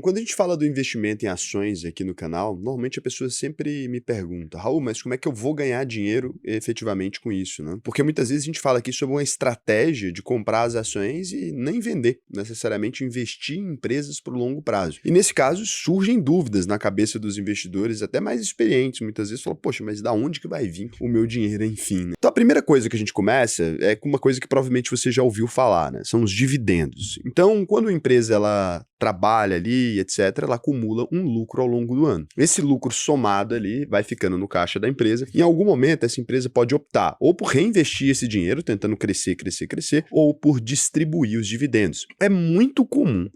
Quando a gente fala do investimento em ações aqui no canal, normalmente a pessoa sempre me pergunta, Raul, mas como é que eu vou ganhar dinheiro efetivamente com isso, né? Porque muitas vezes a gente fala aqui sobre uma estratégia de comprar as ações e nem vender, necessariamente investir em empresas por longo prazo. E nesse caso surgem dúvidas na cabeça dos investidores, até mais experientes, muitas vezes falam, poxa, mas da onde que vai vir o meu dinheiro, enfim, né? Então a primeira coisa que a gente começa é com uma coisa que provavelmente você já ouviu falar, né? São os dividendos. Então, quando a empresa ela trabalha ali, etc., ela acumula um lucro ao longo do ano. Esse lucro somado ali vai ficando no caixa da empresa. Em algum momento, essa empresa pode optar ou por reinvestir esse dinheiro, tentando crescer, ou por distribuir os dividendos. É muito comum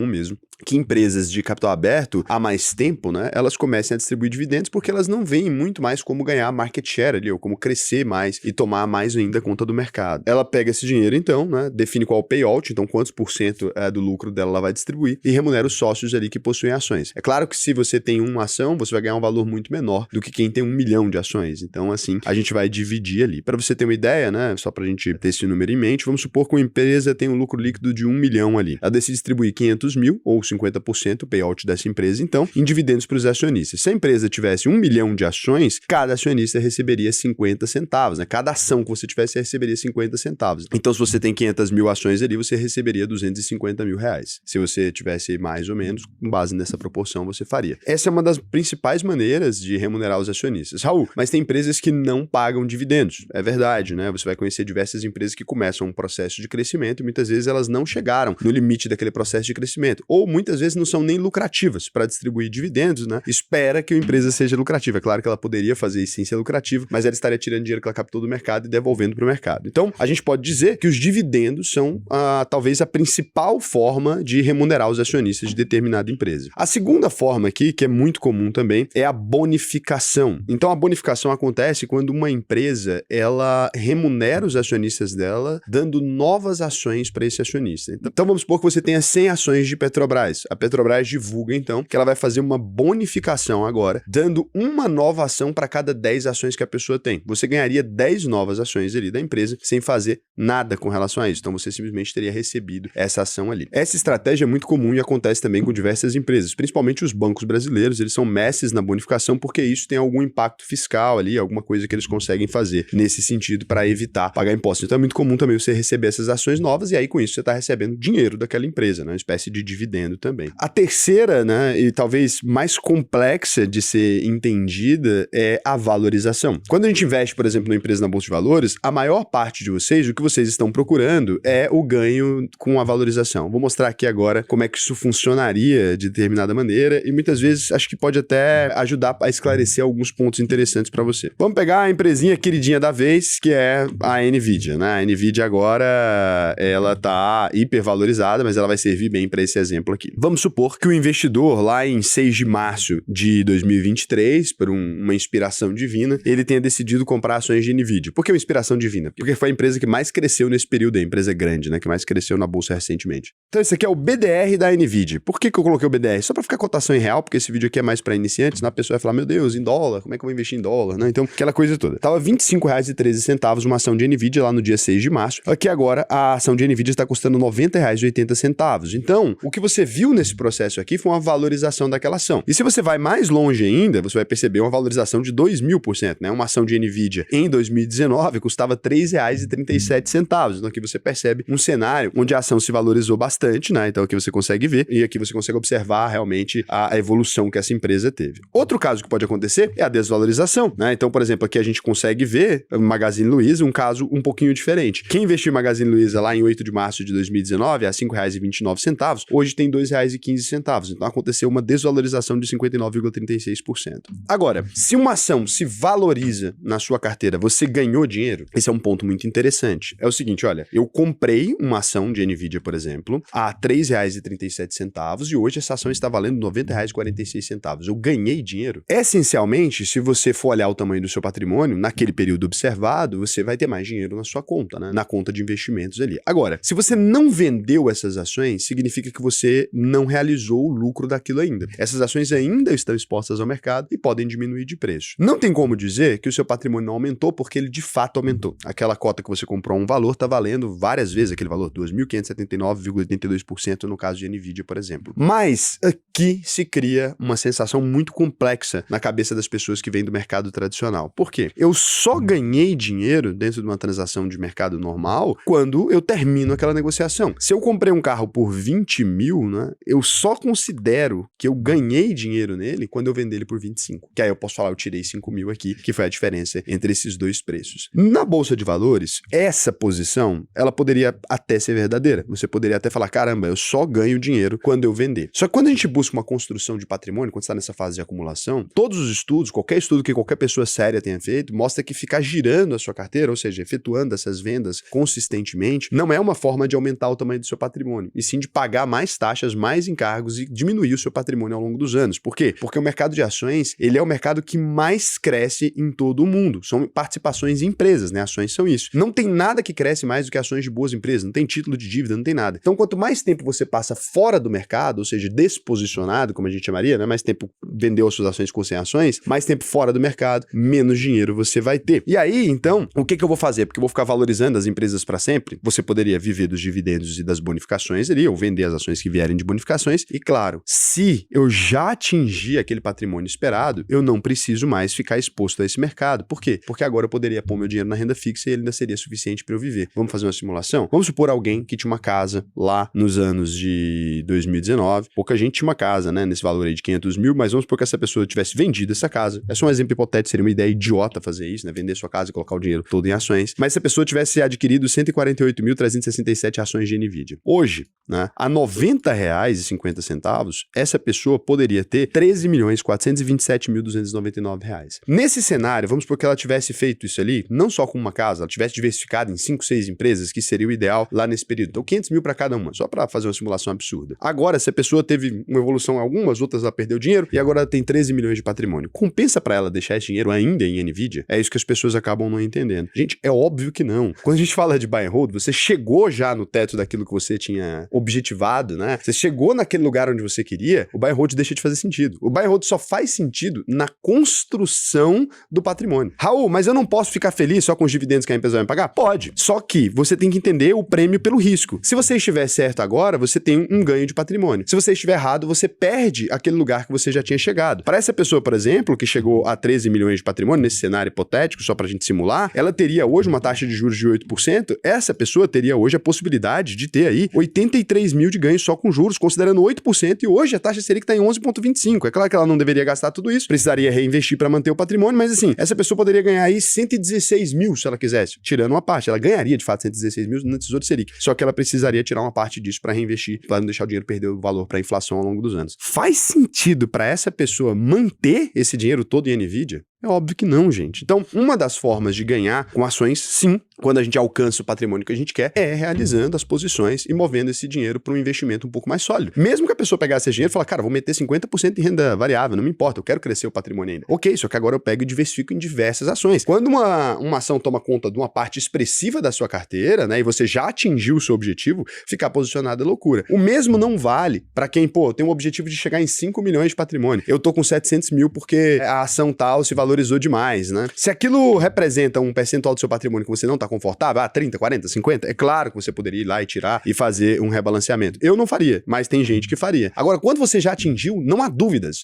mesmo, que empresas de capital aberto, há mais tempo, né, elas comecem a distribuir dividendos porque elas não veem muito mais como ganhar market share ali, ou como crescer mais e tomar mais ainda conta do mercado. Ela pega esse dinheiro, então, né, define qual o payout, então quantos por cento do lucro dela ela vai distribuir, e remunera os sócios ali que possuem ações. É claro que se você tem uma ação, você vai ganhar um valor muito menor do que quem tem 1 milhão de ações. Então, assim, a gente vai dividir ali. Para você ter uma ideia, né, só para a gente ter esse número em mente, vamos supor que uma empresa tem um lucro líquido de 1 milhão ali. Ela decide distribuir 500 mil, ou 50% o payout dessa empresa, então, em dividendos para os acionistas. Se a empresa tivesse 1 milhão de ações, cada acionista receberia 50 centavos, né? Cada ação que você tivesse, você receberia 50 centavos. Então, se você tem 500 mil ações ali, você receberia 250 mil reais. Se você tivesse mais ou menos, com base nessa proporção, você faria. Essa é uma das principais maneiras de remunerar os acionistas. Raul, mas tem empresas que não pagam dividendos. É verdade, né? Você vai conhecer diversas empresas que começam um processo de crescimento e muitas vezes elas não chegaram no limite daquele processo de crescimento. Ou muitas vezes não são nem lucrativas para distribuir dividendos, né? Espera que a empresa seja lucrativa. É claro que ela poderia fazer isso sem ser lucrativa, mas ela estaria tirando dinheiro que ela captou do mercado e devolvendo para o mercado. Então, a gente pode dizer que os dividendos são talvez a principal forma de remunerar os acionistas de determinada empresa. A segunda forma aqui, que é muito comum também, é a bonificação. Então, a bonificação acontece quando uma empresa, ela remunera os acionistas dela, dando novas ações para esse acionista. Então, vamos supor que você tenha 100 ações de Petrobras. A Petrobras divulga, então, que ela vai fazer uma bonificação agora, dando uma nova ação para cada 10 ações que a pessoa tem. Você ganharia 10 novas ações ali da empresa sem fazer nada com relação a isso. Então, você simplesmente teria recebido essa ação ali. Essa estratégia é muito comum e acontece também com diversas empresas, principalmente os bancos brasileiros, eles são mestres na bonificação porque isso tem algum impacto fiscal ali, alguma coisa que eles conseguem fazer nesse sentido para evitar pagar impostos. Então é muito comum também você receber essas ações novas e aí com isso você está recebendo dinheiro daquela empresa, né? Uma espécie de dividendo também. A terceira, né, e talvez mais complexa de ser entendida é a valorização. Quando a gente investe, por exemplo, numa empresa na Bolsa de Valores, a maior parte de vocês, o que vocês estão procurando é o ganho com a valorização. Vou mostrar aqui agora como é que isso funcionaria de determinada maneira e muitas vezes acho que pode até ajudar a esclarecer alguns pontos interessantes para você. Vamos pegar a empresinha queridinha da vez, que é a NVIDIA, né? A NVIDIA agora, ela tá hipervalorizada, mas ela vai servir bem para esse exemplo aqui. Vamos supor que o investidor lá em 6 de março de 2023, por uma inspiração divina, ele tenha decidido comprar ações de NVIDIA. Por que uma inspiração divina? Porque foi a empresa que mais cresceu nesse período, a empresa grande, né? Que mais cresceu na bolsa recentemente. Então esse aqui é o BDR da NVIDIA. Por que eu coloquei o BDR? Só para ficar cotação em real, porque esse vídeo aqui é mais para iniciantes, né? A pessoa vai falar, meu Deus, em dólar, como é que eu vou investir em dólar, né? Então, aquela coisa toda. Tava R$ 25,13 uma ação de NVIDIA lá no dia 6 de março. Aqui agora, a ação de NVIDIA está custando R$ 90,80. Então, o que você viu nesse processo aqui foi uma valorização daquela ação. E se você vai mais longe ainda, você vai perceber uma valorização de 2.000%, né? Uma ação de NVIDIA em 2019 custava R$ 3,37. Então, aqui você percebe um cenário onde a ação se valorizou bastante, né? Então, aqui você consegue ver e aqui você consegue observar realmente a evolução que essa empresa teve. Outro caso que pode acontecer é a desvalorização, né? Então, por exemplo, aqui a gente consegue ver o Magazine Luiza, um caso um pouquinho diferente. Quem investiu em Magazine Luiza lá em 8 de março de 2019 a R$ 5,29, hoje tem R$ 2,15. Então, aconteceu uma desvalorização de 59,36%. Agora, se uma ação se valoriza na sua carteira, você ganhou dinheiro? Esse é um ponto muito interessante. É o seguinte, olha, eu comprei uma ação de NVIDIA, por exemplo, a R$ 3,37 e hoje essa ação está valendo R$ 90,46. Eu ganhei dinheiro? Essencialmente, se você for olhar o tamanho do seu patrimônio, naquele período observado, você vai ter mais dinheiro na sua conta, né? Na conta de investimentos ali. Agora, se você não vendeu essas ações, significa que você não realizou o lucro daquilo ainda. Essas ações ainda estão expostas ao mercado e podem diminuir de preço. Não tem como dizer que o seu patrimônio não aumentou porque ele de fato aumentou. Aquela cota que você comprou a um valor está valendo várias vezes aquele valor, 2.579,82% no caso caso de NVIDIA, por exemplo. Mas aqui se cria uma sensação muito complexa na cabeça das pessoas que vêm do mercado tradicional. Por quê? Eu só ganhei dinheiro dentro de uma transação de mercado normal quando eu termino aquela negociação. Se eu comprei um carro por 20 mil, né, eu só considero que eu ganhei dinheiro nele quando eu vender ele por 25. Que aí eu posso falar, eu tirei 5 mil aqui, que foi a diferença entre esses dois preços. Na Bolsa de Valores, essa posição, ela poderia até ser verdadeira. Você poderia até falar, caramba, eu só ganho dinheiro quando eu vender. Só que quando a gente busca uma construção de patrimônio, quando está nessa fase de acumulação, todos os estudos, qualquer estudo que qualquer pessoa séria tenha feito, mostra que ficar girando a sua carteira, ou seja, efetuando essas vendas consistentemente, não é uma forma de aumentar o tamanho do seu patrimônio, e sim de pagar mais taxas, mais encargos e diminuir o seu patrimônio ao longo dos anos. Por quê? Porque o mercado de ações, ele é o mercado que mais cresce em todo o mundo. São participações em empresas, né? Ações são isso. Não tem nada que cresce mais do que ações de boas empresas, não tem título de dívida, não tem nada. Então, quanto mais tempo você passa fora do mercado, ou seja, desposicionado, como a gente chamaria, né? Mais tempo vendeu as suas ações com 100 ações, mais tempo fora do mercado, menos dinheiro você vai ter. E aí, então, o que eu vou fazer? Porque eu vou ficar valorizando as empresas para sempre? Você poderia viver dos dividendos e das bonificações ali, ou vender as ações que vierem de bonificações. E claro, se eu já atingi aquele patrimônio esperado, eu não preciso mais ficar exposto a esse mercado. Por quê? Porque agora eu poderia pôr meu dinheiro na renda fixa e ele ainda seria suficiente para eu viver. Vamos fazer uma simulação? Vamos supor alguém que tinha uma casa lá nos anos de 2019. Pouca gente tinha uma casa, né? Nesse valor aí de 500 mil, mas vamos supor que essa pessoa tivesse vendido essa casa. É só um exemplo hipotético, seria uma ideia idiota fazer isso, né? Vender sua casa e colocar o dinheiro todo em ações. Mas se a pessoa tivesse adquirido 148.367 ações de NVIDIA. Hoje, né? A R$ 90,50, essa pessoa poderia ter R$ 13.427.299. Nesse cenário, vamos supor que ela tivesse feito isso ali, não só com uma casa, ela tivesse diversificado em 5, 6 empresas, que seria o ideal lá nesse período. Então, 500 mil para cada uma, só para fazer uma simulação absurda. Agora, se a pessoa teve uma evolução em algumas, outras ela perdeu dinheiro, e agora ela tem 13 milhões de patrimônio. Compensa para ela deixar esse dinheiro ainda em NVIDIA? É isso que as pessoas acabam não entendendo. Gente, é óbvio que não. Quando a gente fala de buy and hold, você chegou já no teto daquilo que você tinha objetivado, né? Você chegou naquele lugar onde você queria, o buy and hold deixa de fazer sentido. O buy and hold só faz sentido na construção do patrimônio. Raul, mas eu não posso ficar feliz só com os dividendos que a empresa vai me pagar? Pode. Só que você tem que entender o prêmio pelo risco. Se você estiver certo agora, você tem um ganho de patrimônio. Se você estiver errado, você perde aquele lugar que você já tinha chegado. Para essa pessoa, por exemplo, que chegou a 13 milhões de patrimônio, nesse cenário hipotético, só para a gente simular, ela teria hoje uma taxa de juros de 8%, essa pessoa teria hoje a possibilidade de ter aí 83 mil de ganho só com juros, considerando 8%, e hoje a taxa Selic está em 11,25%. É claro que ela não deveria gastar tudo isso, precisaria reinvestir para manter o patrimônio, mas assim, essa pessoa poderia ganhar aí 116 mil se ela quisesse, tirando uma parte. Ela ganharia de fato 116 mil no Tesouro Selic, só que ela precisaria tirar uma parte disso para reinvestir, para não deixar o dinheiro perder o valor para a inflação ao longo dos anos. Faz sentido para essa pessoa manter esse dinheiro todo em NVIDIA? É óbvio que não, gente. Então, uma das formas de ganhar com ações, sim, quando a gente alcança o patrimônio que a gente quer, é realizando as posições e movendo esse dinheiro para um investimento um pouco mais sólido. Mesmo que a pessoa pegasse esse dinheiro e falasse, cara, vou meter 50% em renda variável, não me importa, eu quero crescer o patrimônio ainda. Ok, só que agora eu pego e diversifico em diversas ações. Quando uma ação toma conta de uma parte expressiva da sua carteira, né, e você já atingiu o seu objetivo, ficar posicionado é loucura. O mesmo não vale para quem, pô, tem um objetivo de chegar em 5 milhões de patrimônio. Eu tô com 700 mil porque a ação tal se valorizou demais, né? Se aquilo representa um percentual do seu patrimônio que você não tá confortável, 30, 40, 50, é claro que você poderia ir lá e tirar e fazer um rebalanceamento. Eu não faria, mas tem gente que faria. Agora, quando você já atingiu, não há dúvidas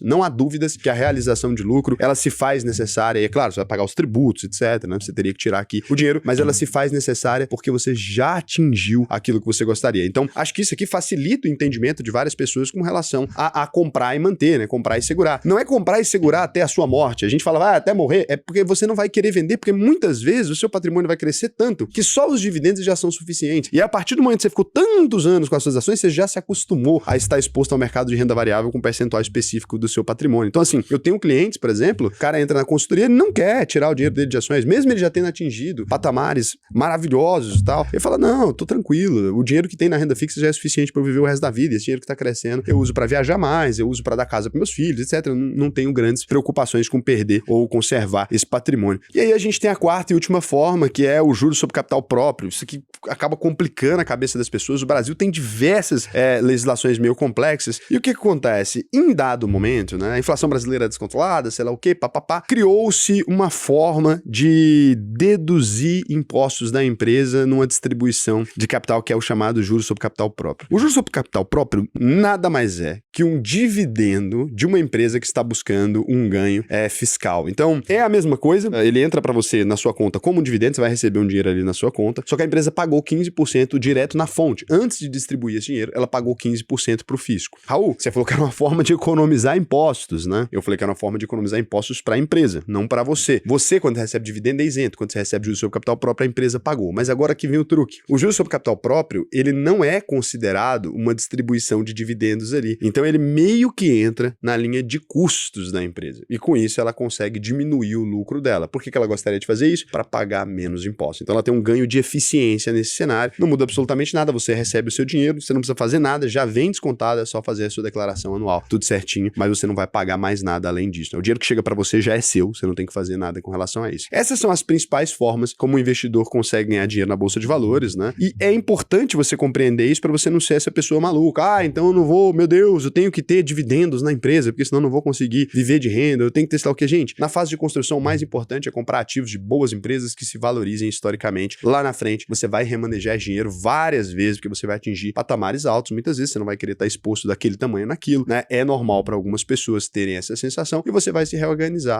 que a realização de lucro, ela se faz necessária, e é claro, você vai pagar os tributos, etc, né? Você teria que tirar aqui o dinheiro, mas ela se faz necessária porque você já atingiu aquilo que você gostaria. Então, acho que isso aqui facilita o entendimento de várias pessoas com relação a comprar e manter, né? Comprar e segurar. Não é comprar e segurar até a sua morte. A gente fala, até morrer, é porque você não vai querer vender, porque muitas vezes o seu patrimônio vai crescer tanto que só os dividendos já são suficientes. E a partir do momento que você ficou tantos anos com as suas ações, você já se acostumou a estar exposto ao mercado de renda variável com um percentual específico do seu patrimônio. Então, assim, eu tenho clientes, por exemplo, o cara entra na consultoria e não quer tirar o dinheiro dele de ações, mesmo ele já tendo atingido patamares maravilhosos e tal. Ele fala, não, tô tranquilo, o dinheiro que tem na renda fixa já é suficiente para eu viver o resto da vida, esse dinheiro que tá crescendo eu uso para viajar mais, eu uso para dar casa para meus filhos, etc. Não tenho grandes preocupações com perder ou vou conservar esse patrimônio. E aí a gente tem a quarta e última forma, que é o juros sobre capital próprio. Isso aqui acaba complicando a cabeça das pessoas. O Brasil tem diversas legislações meio complexas. E o que acontece? Em dado momento, né, a inflação brasileira é descontrolada, sei lá o quê, papapá, criou-se uma forma de deduzir impostos da empresa numa distribuição de capital que é o chamado juros sobre capital próprio. O juros sobre capital próprio nada mais é que um dividendo de uma empresa que está buscando um ganho fiscal. Então, é a mesma coisa, ele entra para você na sua conta como um dividendo, você vai receber um dinheiro ali na sua conta, só que a empresa pagou 15% direto na fonte. Antes de distribuir esse dinheiro, ela pagou 15% para o fisco. Raul, você falou que era uma forma de economizar impostos, né? Eu falei que era uma forma de economizar impostos para a empresa, não para você. Você, quando recebe dividendo, é isento. Quando você recebe juros sobre capital próprio, a empresa pagou. Mas agora que vem o truque. O juros sobre capital próprio, ele não é considerado uma distribuição de dividendos ali. Então, ele meio que entra na linha de custos da empresa. E com isso, ela consegue diminuir o lucro dela. Por que ela gostaria de fazer isso? Para pagar menos impostos. Então, ela tem um ganho de eficiência nesse cenário. Não muda absolutamente nada. Você recebe o seu dinheiro, você não precisa fazer nada, já vem descontado, é só fazer a sua declaração anual. Tudo certinho, mas você não vai pagar mais nada além disso. O dinheiro que chega para você já é seu, você não tem que fazer nada com relação a isso. Essas são as principais formas como o investidor consegue ganhar dinheiro na bolsa de valores, né? E é importante você compreender isso para você não ser essa pessoa maluca. Ah, então eu não vou, meu Deus, eu tenho que ter dividendos na empresa, porque senão eu não vou conseguir viver de renda, eu tenho que ter sei lá o que, gente. Na fase de construção, o mais importante é comprar ativos de boas empresas que se valorizem historicamente. Lá na frente, você vai remanejar esse dinheiro várias vezes, porque você vai atingir patamares altos. Muitas vezes você não vai querer estar exposto daquele tamanho naquilo, né? É normal para algumas pessoas terem essa sensação e você vai se reorganizar